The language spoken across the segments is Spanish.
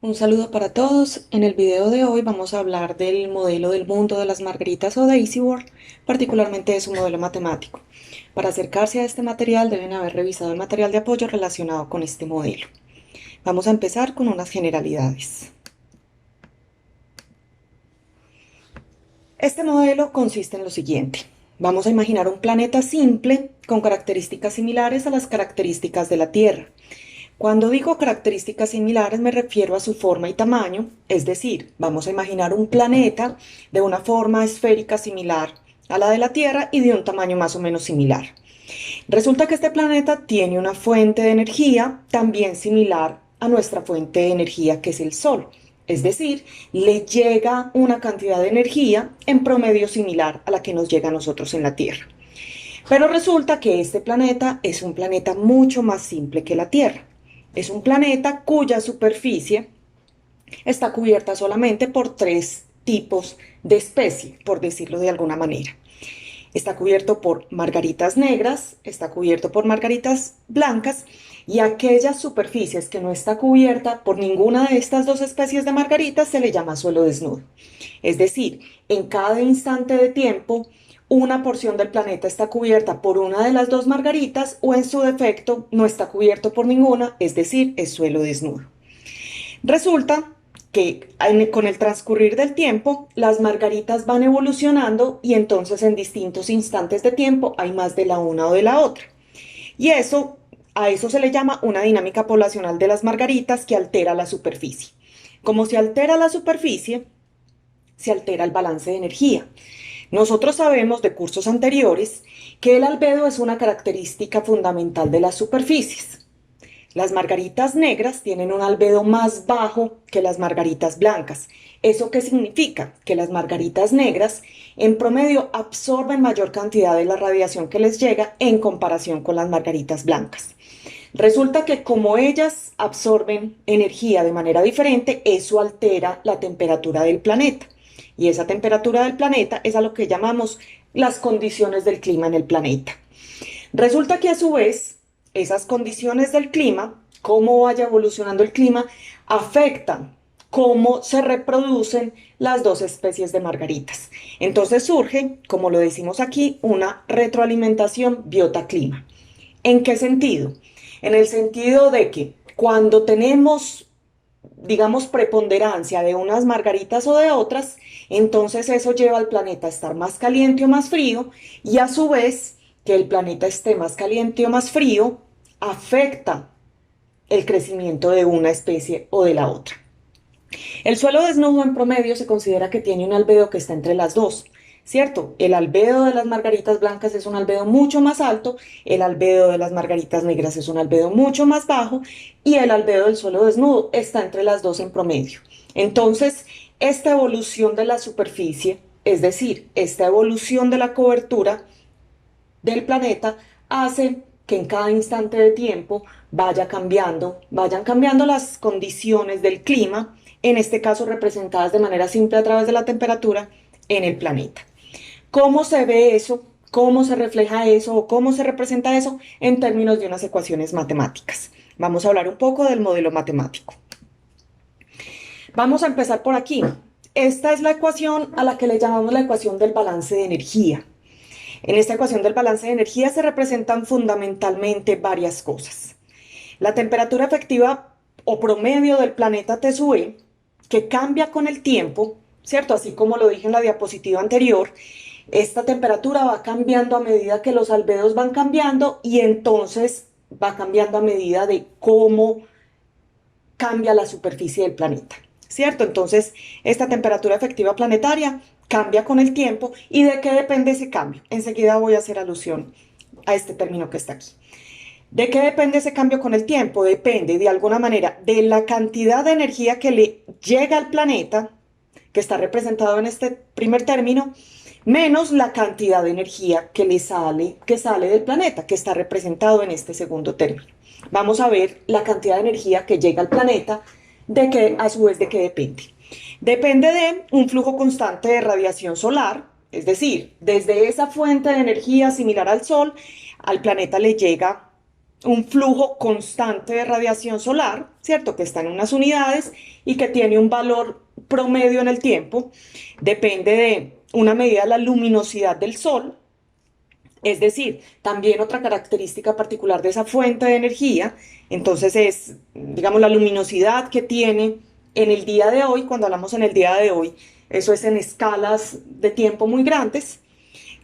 Un saludo para todos. En el video de hoy vamos a hablar del modelo del mundo de las margaritas o Daisy World, particularmente de su modelo matemático. Para acercarse a este material deben haber revisado el material de apoyo relacionado con este modelo. Vamos a empezar con unas generalidades. Este modelo consiste en lo siguiente. Vamos a imaginar un planeta simple con características similares a las características de la Tierra. Cuando digo características similares me refiero a su forma y tamaño, es decir, vamos a imaginar un planeta de una forma esférica similar a la de la Tierra y de un tamaño más o menos similar. Resulta que este planeta tiene una fuente de energía también similar a nuestra fuente de energía que es el Sol. Es decir, le llega una cantidad de energía en promedio similar a la que nos llega a nosotros en la Tierra. Pero resulta que este planeta es un planeta mucho más simple que la Tierra. Es un planeta cuya superficie está cubierta solamente por tres tipos de especie, por decirlo de alguna manera. Está cubierto por margaritas negras, está cubierto por margaritas blancas y aquellas superficies que no está cubierta por ninguna de estas dos especies de margaritas se le llama suelo desnudo. Es decir, en cada instante de tiempo una porción del planeta está cubierta por una de las dos margaritas o en su defecto no está cubierto por ninguna, es decir, es suelo desnudo. Resulta que con el transcurrir del tiempo las margaritas van evolucionando y entonces en distintos instantes de tiempo hay más de la una o de la otra. Y a eso se le llama una dinámica poblacional de las margaritas que altera la superficie. Como se altera la superficie, se altera el balance de energía. Nosotros sabemos de cursos anteriores que el albedo es una característica fundamental de las superficies. Las margaritas negras tienen un albedo más bajo que las margaritas blancas. ¿Eso qué significa? Que las margaritas negras en promedio absorben mayor cantidad de la radiación que les llega en comparación con las margaritas blancas. Resulta que como ellas absorben energía de manera diferente, eso altera la temperatura del planeta. Y esa temperatura del planeta es a lo que llamamos las condiciones del clima en el planeta. Resulta que a su vez, esas condiciones del clima, cómo vaya evolucionando el clima, afectan cómo se reproducen las dos especies de margaritas. Entonces surge, como lo decimos aquí, una retroalimentación biota-clima. ¿En qué sentido? En el sentido de que cuando tenemos, digamos, preponderancia de unas margaritas o de otras, entonces eso lleva al planeta a estar más caliente o más frío y a su vez que el planeta esté más caliente o más frío afecta el crecimiento de una especie o de la otra. El suelo desnudo en promedio se considera que tiene un albedo que está entre las dos, ¿cierto? El albedo de las margaritas blancas es un albedo mucho más alto, el albedo de las margaritas negras es un albedo mucho más bajo y el albedo del suelo desnudo está entre las dos en promedio. Entonces, esta evolución de la superficie, es decir, esta evolución de la cobertura del planeta, hace que en cada instante de tiempo vayan cambiando las condiciones del clima, en este caso representadas de manera simple a través de la temperatura en el planeta. ¿Cómo se ve eso? ¿Cómo se refleja eso? ¿O cómo se representa eso en términos de unas ecuaciones matemáticas? Vamos a hablar un poco del modelo matemático. Vamos a empezar por aquí. Esta es la ecuación a la que le llamamos la ecuación del balance de energía. En esta ecuación del balance de energía se representan fundamentalmente varias cosas. La temperatura efectiva o promedio del planeta TSUE, que cambia con el tiempo, ¿cierto? Así como lo dije en la diapositiva anterior, esta temperatura va cambiando a medida que los albedos van cambiando y entonces va cambiando a medida de cómo cambia la superficie del planeta, ¿cierto? Entonces, esta temperatura efectiva planetaria cambia con el tiempo. ¿Y de qué depende ese cambio? Enseguida voy a hacer alusión a este término que está aquí. ¿De qué depende ese cambio con el tiempo? Depende de alguna manera de la cantidad de energía que le llega al planeta, que está representado en este primer término, menos la cantidad de energía que sale del planeta, que está representado en este segundo término. Vamos a ver la cantidad de energía que llega al planeta, de que a su vez de qué depende. Depende de un flujo constante de radiación solar, es decir, desde esa fuente de energía similar al Sol, al planeta le llega un flujo constante de radiación solar, ¿cierto? Que está en unas unidades y que tiene un valor promedio en el tiempo. Depende de una medida de la luminosidad del sol. Es decir, también otra característica particular de esa fuente de energía, entonces es, digamos, la luminosidad que tiene en el día de hoy. Cuando hablamos en el día de hoy, eso es en escalas de tiempo muy grandes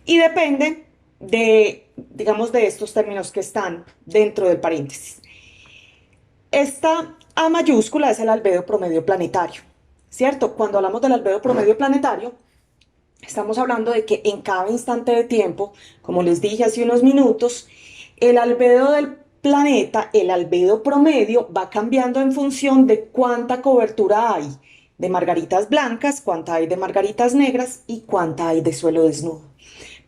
y depende de, digamos, de estos términos que están dentro del paréntesis. Esta A mayúscula es el albedo promedio planetario, ¿cierto? Cuando hablamos del albedo promedio planetario, estamos hablando de que en cada instante de tiempo, como les dije hace unos minutos, el albedo del planeta, el albedo promedio, va cambiando en función de cuánta cobertura hay de margaritas blancas, cuánta hay de margaritas negras y cuánta hay de suelo desnudo.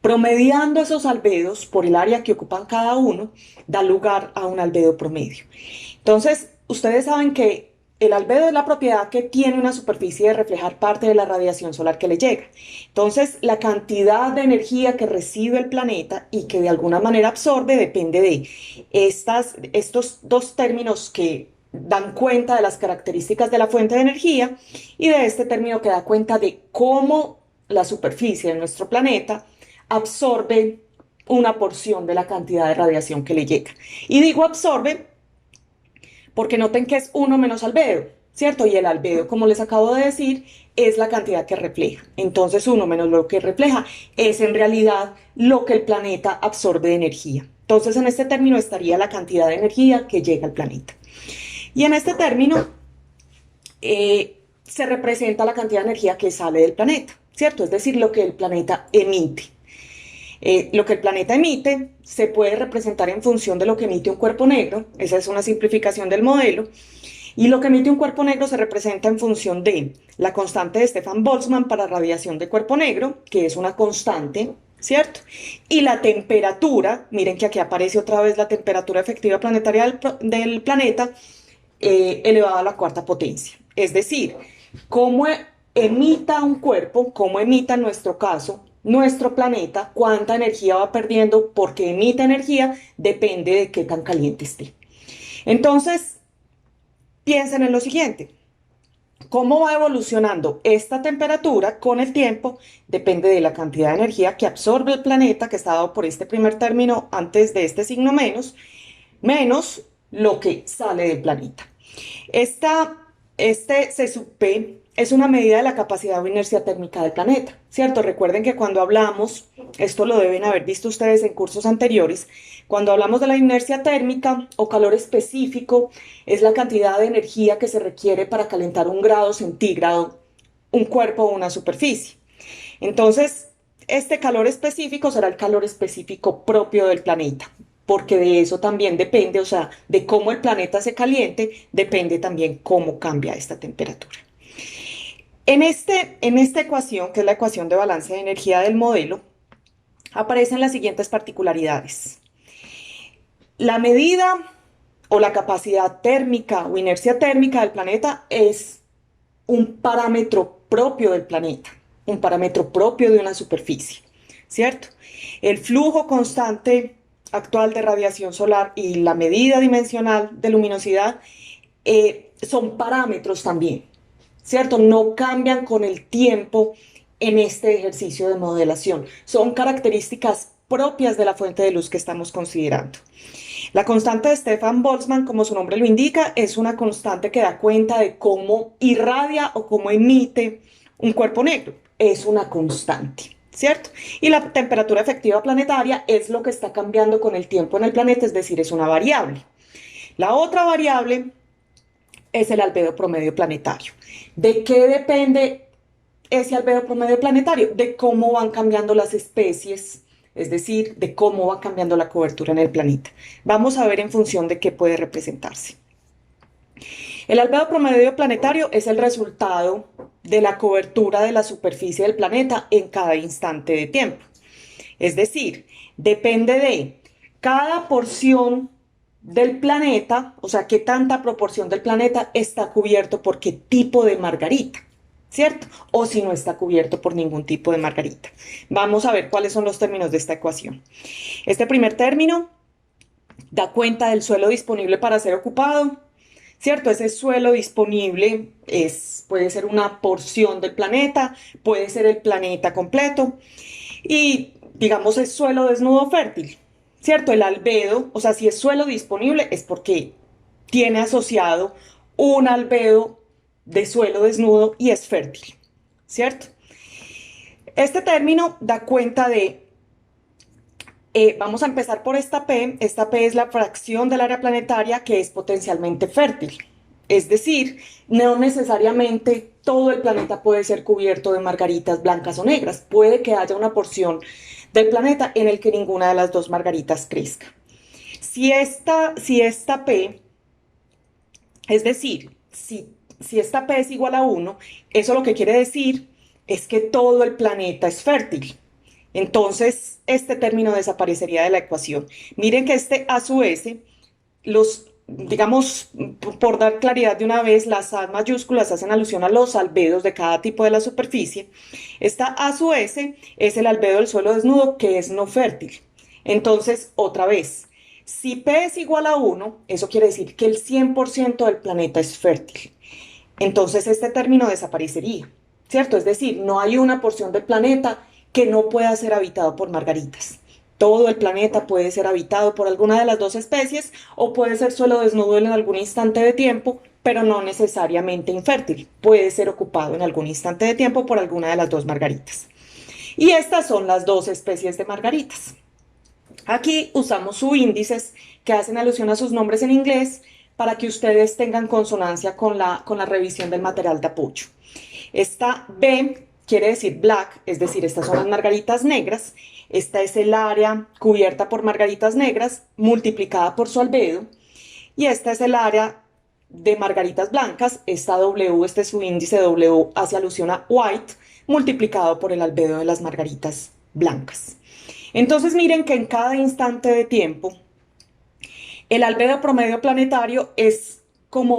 Promediando esos albedos por el área que ocupan cada uno, da lugar a un albedo promedio. Entonces, ustedes saben que el albedo es la propiedad que tiene una superficie de reflejar parte de la radiación solar que le llega. Entonces, la cantidad de energía que recibe el planeta y que de alguna manera absorbe depende de estos dos términos que dan cuenta de las características de la fuente de energía y de este término que da cuenta de cómo la superficie de nuestro planeta absorbe una porción de la cantidad de radiación que le llega. Y digo absorbe porque noten que es 1 menos albedo, ¿cierto? Y el albedo, como les acabo de decir, es la cantidad que refleja. Entonces 1 menos lo que refleja es en realidad lo que el planeta absorbe de energía. Entonces en este término estaría la cantidad de energía que llega al planeta. Y en este término se representa la cantidad de energía que sale del planeta, ¿cierto? Es decir, lo que el planeta emite. Lo que el planeta emite se puede representar en función de lo que emite un cuerpo negro, esa es una simplificación del modelo, y lo que emite un cuerpo negro se representa en función de la constante de Stefan Boltzmann para radiación de cuerpo negro, que es una constante, ¿cierto? Y la temperatura, miren que aquí aparece otra vez la temperatura efectiva planetaria del planeta, elevada a la cuarta potencia. Es decir, cómo emita un cuerpo, cómo emita en nuestro caso nuestro planeta, cuánta energía va perdiendo porque emite energía, depende de qué tan caliente esté. Entonces, piensen en lo siguiente. ¿Cómo va evolucionando esta temperatura con el tiempo? Depende de la cantidad de energía que absorbe el planeta, que está dado por este primer término antes de este signo menos, menos lo que sale del planeta. Este CSUP es una medida de la capacidad o inercia térmica del planeta, ¿cierto? Recuerden que cuando hablamos, esto lo deben haber visto ustedes en cursos anteriores, cuando hablamos de la inercia térmica o calor específico, es la cantidad de energía que se requiere para calentar 1 grado centígrado un cuerpo o una superficie. Entonces, este calor específico será el calor específico propio del planeta, porque de eso también depende, o sea, de cómo el planeta se caliente, depende también cómo cambia esta temperatura. En esta ecuación, que es la ecuación de balance de energía del modelo, aparecen las siguientes particularidades. La medida o la capacidad térmica o inercia térmica del planeta es un parámetro propio del planeta, un parámetro propio de una superficie, ¿cierto? El flujo constante actual de radiación solar y la medida dimensional de luminosidad son parámetros también, ¿cierto? No cambian con el tiempo en este ejercicio de modelación. Son características propias de la fuente de luz que estamos considerando. La constante de Stefan Boltzmann, como su nombre lo indica, es una constante que da cuenta de cómo irradia o cómo emite un cuerpo negro. Es una constante, ¿cierto? Y la temperatura efectiva planetaria es lo que está cambiando con el tiempo en el planeta, es decir, es una variable. La otra variable es el albedo promedio planetario. ¿De qué depende ese albedo promedio planetario? De cómo van cambiando las especies, es decir, de cómo va cambiando la cobertura en el planeta. Vamos a ver en función de qué puede representarse. El albedo promedio planetario es el resultado de la cobertura de la superficie del planeta en cada instante de tiempo. Es decir, depende de cada porción del planeta, o sea, qué tanta proporción del planeta está cubierto por qué tipo de margarita, ¿cierto? O si no está cubierto por ningún tipo de margarita. Vamos a ver cuáles son los términos de esta ecuación. Este primer término da cuenta del suelo disponible para ser ocupado, ¿cierto? Ese suelo disponible puede ser una porción del planeta, puede ser el planeta completo y digamos es suelo desnudo fértil, ¿cierto? El albedo, o sea, si es suelo disponible es porque tiene asociado un albedo de suelo desnudo y es fértil, ¿cierto? Este término da cuenta de vamos a empezar por esta P. Esta P es la fracción del área planetaria que es potencialmente fértil. Es decir, no necesariamente todo el planeta puede ser cubierto de margaritas blancas o negras. Puede que haya una porción del planeta en el que ninguna de las dos margaritas crezca. Si esta P, es decir, si esta P es igual a 1, eso lo que quiere decir es que todo el planeta es fértil. Entonces, este término desaparecería de la ecuación. Miren que este A su S, digamos, por dar claridad de una vez, las A mayúsculas hacen alusión a los albedos de cada tipo de la superficie. Esta A su S es el albedo del suelo desnudo que es no fértil. Entonces, otra vez, si P es igual a 1, eso quiere decir que el 100% del planeta es fértil. Entonces, este término desaparecería, ¿cierto? Es decir, no hay una porción del planeta que no pueda ser habitado por margaritas. Todo el planeta puede ser habitado por alguna de las dos especies o puede ser suelo desnudo en algún instante de tiempo, pero no necesariamente infértil. Puede ser ocupado en algún instante de tiempo por alguna de las dos margaritas. Y estas son las dos especies de margaritas. Aquí usamos subíndices que hacen alusión a sus nombres en inglés para que ustedes tengan consonancia con la revisión del material de apoyo. Esta B quiere decir black, es decir, estas son las margaritas negras. Esta es el área cubierta por margaritas negras multiplicada por su albedo. Y esta es el área de margaritas blancas. Esta W, este subíndice W hace alusión a white multiplicado por el albedo de las margaritas blancas. Entonces miren que en cada instante de tiempo el albedo promedio planetario es como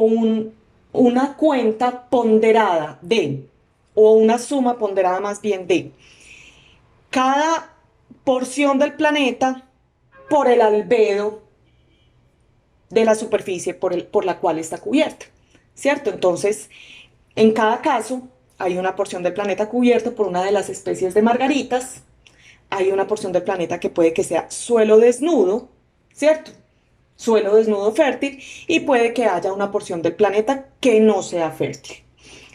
una cuenta ponderada de, o una suma ponderada más bien de, cada porción del planeta por el albedo de la superficie por la cual está cubierta, ¿cierto? Entonces, en cada caso, hay una porción del planeta cubierto por una de las especies de margaritas, hay una porción del planeta que puede que sea suelo desnudo, ¿cierto? Suelo desnudo fértil y puede que haya una porción del planeta que no sea fértil.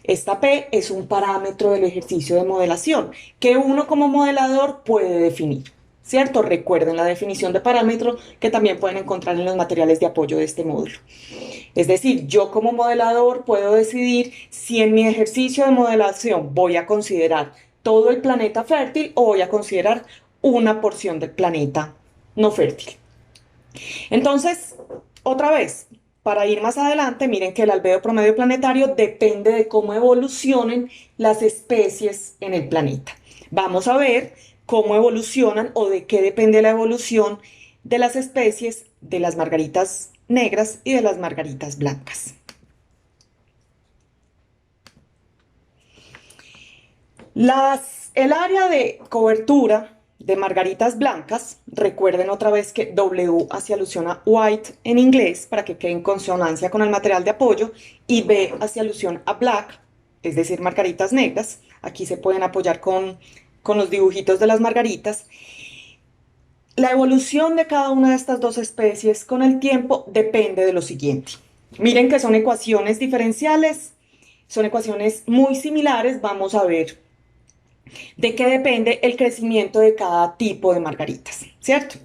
Esta P es un parámetro del ejercicio de modelación que uno como modelador puede definir, ¿cierto? Recuerden la definición de parámetro que también pueden encontrar en los materiales de apoyo de este módulo. Es decir, yo como modelador puedo decidir si en mi ejercicio de modelación voy a considerar todo el planeta fértil o voy a considerar una porción del planeta no fértil. Entonces, otra vez, para ir más adelante, miren que el albedo promedio planetario depende de cómo evolucionen las especies en el planeta. Vamos a ver cómo evolucionan o de qué depende la evolución de las especies de las margaritas negras y de las margaritas blancas. El área de cobertura de margaritas blancas, recuerden otra vez que W hace alusión a white en inglés para que quede en consonancia con el material de apoyo y B hace alusión a black, es decir, margaritas negras. Aquí se pueden apoyar con los dibujitos de las margaritas. La evolución de cada una de estas dos especies con el tiempo depende de lo siguiente. Miren que son ecuaciones diferenciales, son ecuaciones muy similares. Vamos a ver de qué depende el crecimiento de cada tipo de margaritas, ¿cierto?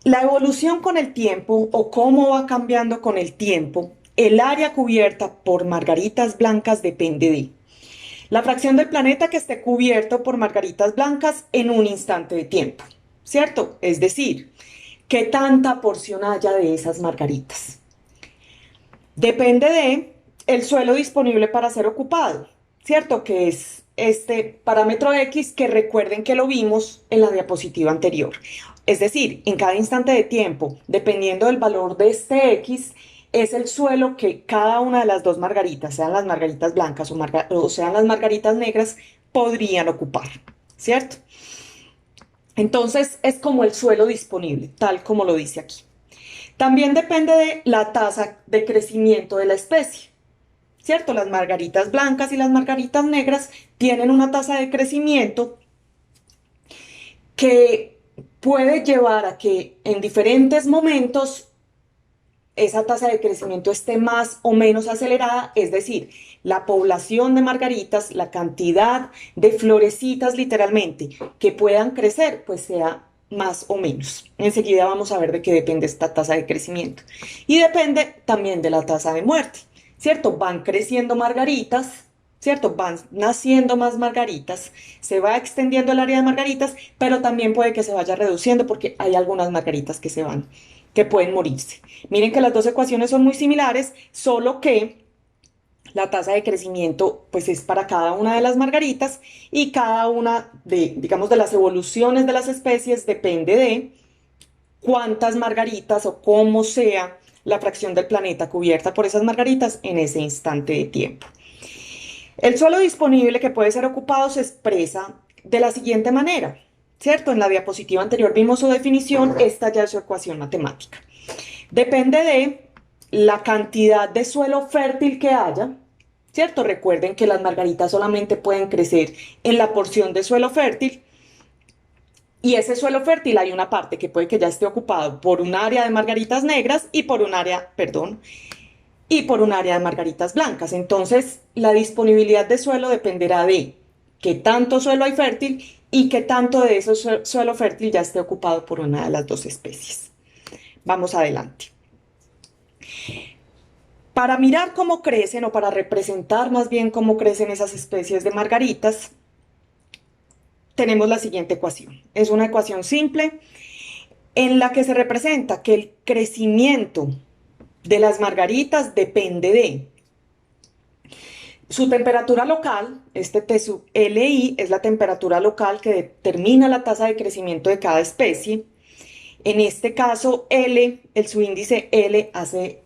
La evolución con el tiempo o cómo va cambiando con el tiempo, el área cubierta por margaritas blancas depende de la fracción del planeta que esté cubierto por margaritas blancas en un instante de tiempo, ¿cierto? Es decir, qué tanta porción haya de esas margaritas. Depende de el suelo disponible para ser ocupado, ¿cierto? Que es este parámetro X que recuerden que lo vimos en la diapositiva anterior. Es decir, en cada instante de tiempo, dependiendo del valor de este X, es el suelo que cada una de las dos margaritas, sean las margaritas blancas o sean las margaritas negras, podrían ocupar, ¿cierto? Entonces es como el suelo disponible, tal como lo dice aquí. También depende de la tasa de crecimiento de la especie, ¿cierto? Las margaritas blancas y las margaritas negras tienen una tasa de crecimiento que puede llevar a que en diferentes momentos esa tasa de crecimiento esté más o menos acelerada, es decir, la población de margaritas, la cantidad de florecitas literalmente que puedan crecer, pues sea más o menos. Enseguida vamos a ver de qué depende esta tasa de crecimiento. Y depende también de la tasa de muerte, ¿cierto? Van creciendo margaritas, ¿cierto? Van naciendo más margaritas, se va extendiendo el área de margaritas, pero también puede que se vaya reduciendo porque hay algunas margaritas que se van, que pueden morirse. Miren que las dos ecuaciones son muy similares, solo que la tasa de crecimiento pues es para cada una de las margaritas y cada una de, digamos, de las evoluciones de las especies depende de cuántas margaritas o cómo sea la fracción del planeta cubierta por esas margaritas en ese instante de tiempo. El suelo disponible que puede ser ocupado se expresa de la siguiente manera, ¿cierto? En la diapositiva anterior vimos su definición, esta ya es su ecuación matemática. Depende de la cantidad de suelo fértil que haya, ¿cierto? Recuerden que las margaritas solamente pueden crecer en la porción de suelo fértil y ese suelo fértil hay una parte que puede que ya esté ocupado por un área de margaritas negras y por un área, perdón, y por un área de margaritas blancas. Entonces, la disponibilidad de suelo dependerá de qué tanto suelo hay fértil y qué tanto de ese suelo fértil ya esté ocupado por una de las dos especies. Vamos adelante. Para mirar cómo crecen o para representar más bien cómo crecen esas especies de margaritas, tenemos la siguiente ecuación. Es una ecuación simple en la que se representa que el crecimiento de las margaritas depende de su temperatura local. Este T sub LI es la temperatura local que determina la tasa de crecimiento de cada especie. En este caso, L, el subíndice L hace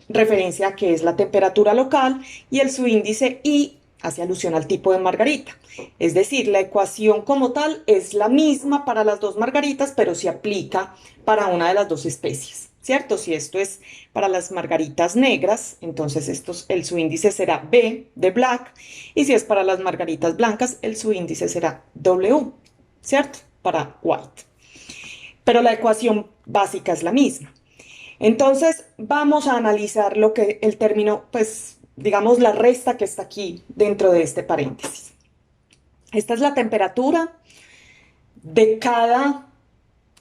referencia a que es la temperatura local y el subíndice I hace alusión al tipo de margarita. Es decir, la ecuación como tal es la misma para las dos margaritas, pero se aplica para una de las dos especies, ¿cierto? Si esto es para las margaritas negras, entonces el subíndice será B de black, y si es para las margaritas blancas, el subíndice será W, ¿cierto? Para white. Pero la ecuación básica es la misma. Entonces vamos a analizar lo que el término, pues digamos la resta que está aquí dentro de este paréntesis. Esta es la temperatura de cada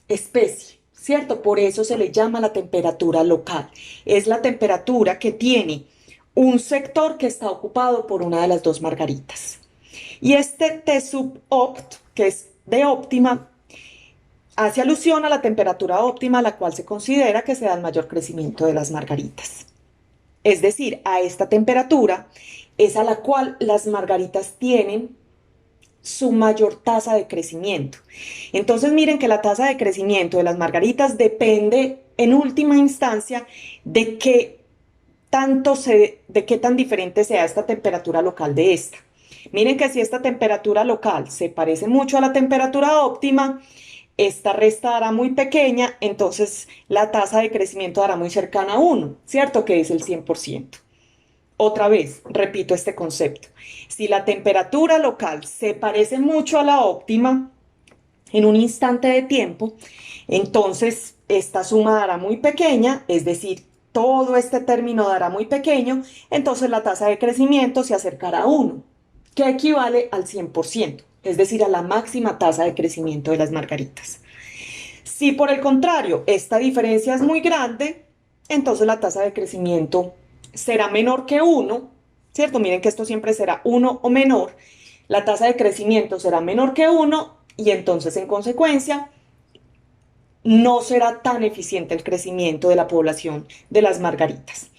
especie, ¿cierto? Por eso se le llama la temperatura local. Es la temperatura que tiene un sector que está ocupado por una de las dos margaritas. Y este T sub opt, que es de óptima, hace alusión a la temperatura óptima a la cual se considera que se da el mayor crecimiento de las margaritas. Es decir, a esta temperatura es a la cual las margaritas tienen su mayor tasa de crecimiento. Entonces miren que la tasa de crecimiento de las margaritas depende en última instancia de qué de qué tan diferente sea esta temperatura local de esta. Miren que si esta temperatura local se parece mucho a la temperatura óptima, esta resta dará muy pequeña, entonces la tasa de crecimiento dará muy cercana a 1, ¿cierto? Que es el 100%. Otra vez, repito este concepto. Si la temperatura local se parece mucho a la óptima en un instante de tiempo, entonces esta suma dará muy pequeña, es decir, todo este término dará muy pequeño, entonces la tasa de crecimiento se acercará a 1, que equivale al 100%, es decir, a la máxima tasa de crecimiento de las margaritas. Si por el contrario esta diferencia es muy grande, entonces la tasa de crecimiento será menor que 1, ¿cierto? Miren que esto siempre será 1 o menor. La tasa de crecimiento será menor que 1 y entonces en consecuencia no será tan eficiente el crecimiento de la población de las margaritas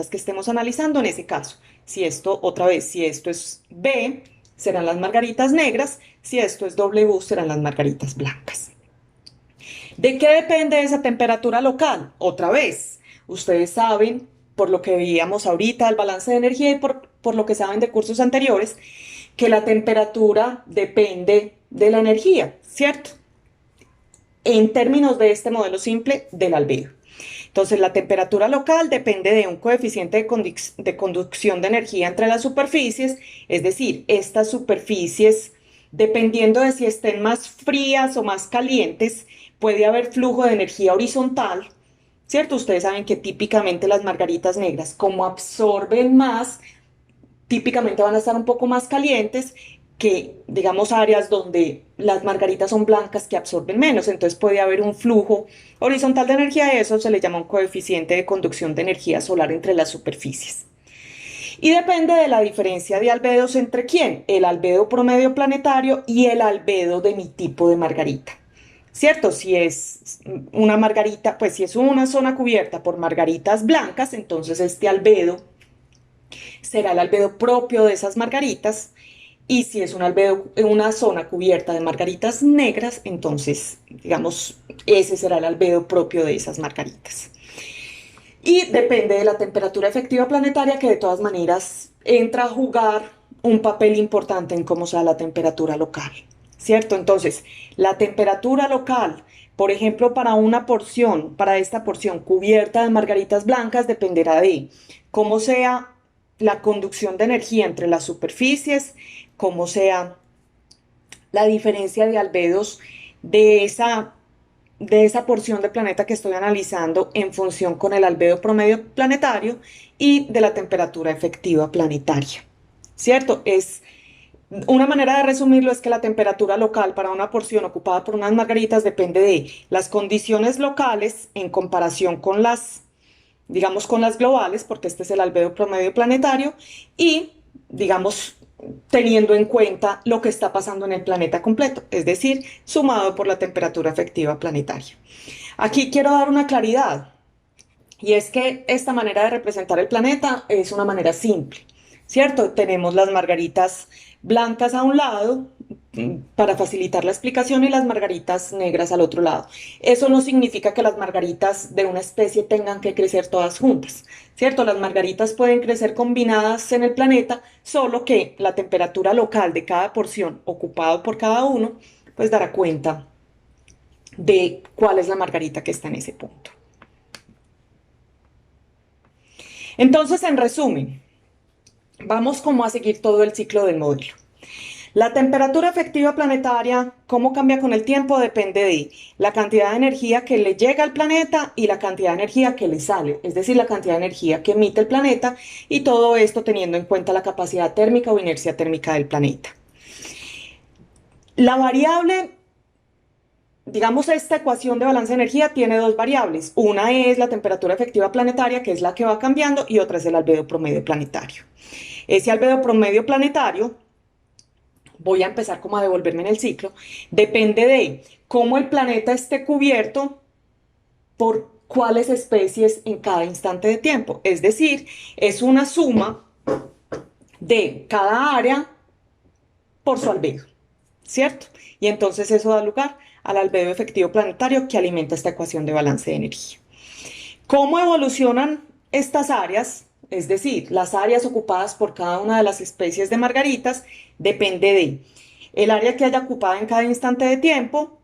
que estemos analizando en ese caso. Si esto, otra vez, si esto es B, serán las margaritas negras, si esto es W, serán las margaritas blancas. ¿De qué depende esa temperatura local? Otra vez, ustedes saben, por lo que veíamos ahorita, el balance de energía y por lo que saben de cursos anteriores, que la temperatura depende de la energía, ¿cierto? En términos de este modelo simple del albedo. Entonces, la temperatura local depende de un coeficiente de conducción de energía entre las superficies, es decir, estas superficies, dependiendo de si estén más frías o más calientes, puede haber flujo de energía horizontal, ¿cierto? Ustedes saben que típicamente las margaritas negras, como absorben más, típicamente van a estar un poco más calientes que, digamos, áreas donde las margaritas son blancas que absorben menos. Entonces puede haber un flujo horizontal de energía y eso se le llama un coeficiente de conducción de energía solar entre las superficies. Y depende de la diferencia de albedos entre quién, el albedo promedio planetario y el albedo de mi tipo de margarita. ¿Cierto? Si es una margarita, pues si es una zona cubierta por margaritas blancas, entonces este albedo será el albedo propio de esas margaritas. Y si es un albedo, una zona cubierta de margaritas negras, entonces, digamos, ese será el albedo propio de esas margaritas. Y depende de la temperatura efectiva planetaria, que de todas maneras entra a jugar un papel importante en cómo sea la temperatura local, ¿cierto? Entonces, la temperatura local, por ejemplo, para una porción, para esta porción cubierta de margaritas blancas, dependerá de cómo sea la conducción de energía entre las superficies, cómo sea la diferencia de albedos de esa porción de planeta que estoy analizando en función con el albedo promedio planetario y de la temperatura efectiva planetaria. ¿Cierto? Es una manera de resumirlo es que la temperatura local para una porción ocupada por unas margaritas depende de las condiciones locales en comparación con las, digamos, con las globales, porque este es el albedo promedio planetario, y, digamos, teniendo en cuenta lo que está pasando en el planeta completo, es decir, sumado por la temperatura efectiva planetaria. Aquí quiero dar una claridad, y es que esta manera de representar el planeta es una manera simple, ¿cierto? Tenemos las margaritas blancas a un lado para facilitar la explicación y las margaritas negras al otro lado. Eso no significa que las margaritas de una especie tengan que crecer todas juntas, ¿cierto? Las margaritas pueden crecer combinadas en el planeta, solo que la temperatura local de cada porción ocupado por cada uno, pues dará cuenta de cuál es la margarita que está en ese punto. Entonces, en resumen, vamos como a seguir todo el ciclo del modelo. La temperatura efectiva planetaria, cómo cambia con el tiempo, depende de la cantidad de energía que le llega al planeta y la cantidad de energía que le sale, es decir, la cantidad de energía que emite el planeta, y todo esto teniendo en cuenta la capacidad térmica o inercia térmica del planeta. La variable, digamos, esta ecuación de balance de energía tiene dos variables. Una es la temperatura efectiva planetaria, que es la que va cambiando, y otra es el albedo promedio planetario. Ese albedo promedio planetario, voy a empezar como a devolverme en el ciclo, depende de cómo el planeta esté cubierto por cuáles especies en cada instante de tiempo. Es decir, es una suma de cada área por su albedo, ¿cierto? Y entonces eso da lugar al albedo efectivo planetario que alimenta esta ecuación de balance de energía. ¿Cómo evolucionan estas áreas? Es decir, las áreas ocupadas por cada una de las especies de margaritas depende de el área que haya ocupada en cada instante de tiempo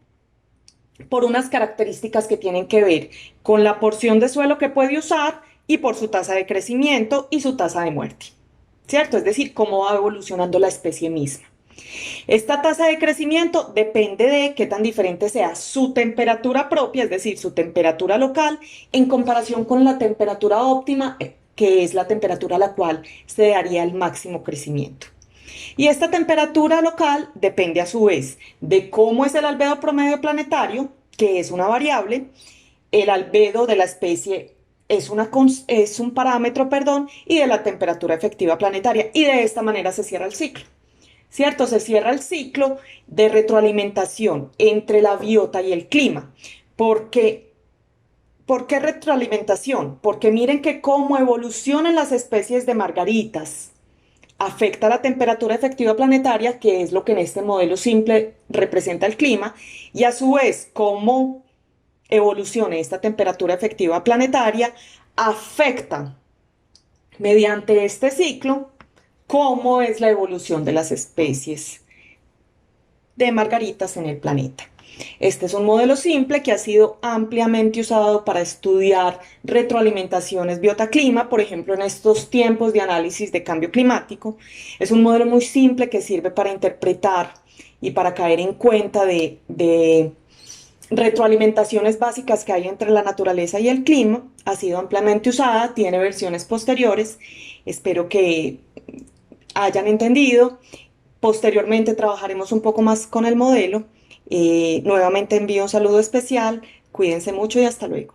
por unas características que tienen que ver con la porción de suelo que puede usar y por su tasa de crecimiento y su tasa de muerte, ¿cierto? Es decir, cómo va evolucionando la especie misma. Esta tasa de crecimiento depende de qué tan diferente sea su temperatura propia, es decir, su temperatura local, en comparación con la temperatura óptima, que es la temperatura a la cual se daría el máximo crecimiento. Y esta temperatura local depende a su vez de cómo es el albedo promedio planetario, que es una variable, el albedo de la especie es un parámetro, perdón, y de la temperatura efectiva planetaria. Y de esta manera se cierra el ciclo. ¿Cierto? Se cierra el ciclo de retroalimentación entre la biota y el clima. ¿Por qué retroalimentación? Porque miren que cómo evolucionan las especies de margaritas afecta la temperatura efectiva planetaria, que es lo que en este modelo simple representa el clima, y a su vez cómo evoluciona esta temperatura efectiva planetaria afecta mediante este ciclo cómo es la evolución de las especies de margaritas en el planeta. Este es un modelo simple que ha sido ampliamente usado para estudiar retroalimentaciones biotaclima, por ejemplo, en estos tiempos de análisis de cambio climático. Es un modelo muy simple que sirve para interpretar y para caer en cuenta de retroalimentaciones básicas que hay entre la naturaleza y el clima. Ha sido ampliamente usada, tiene versiones posteriores. Espero que hayan entendido. Posteriormente trabajaremos un poco más con el modelo. Nuevamente envío un saludo especial. Cuídense mucho y hasta luego.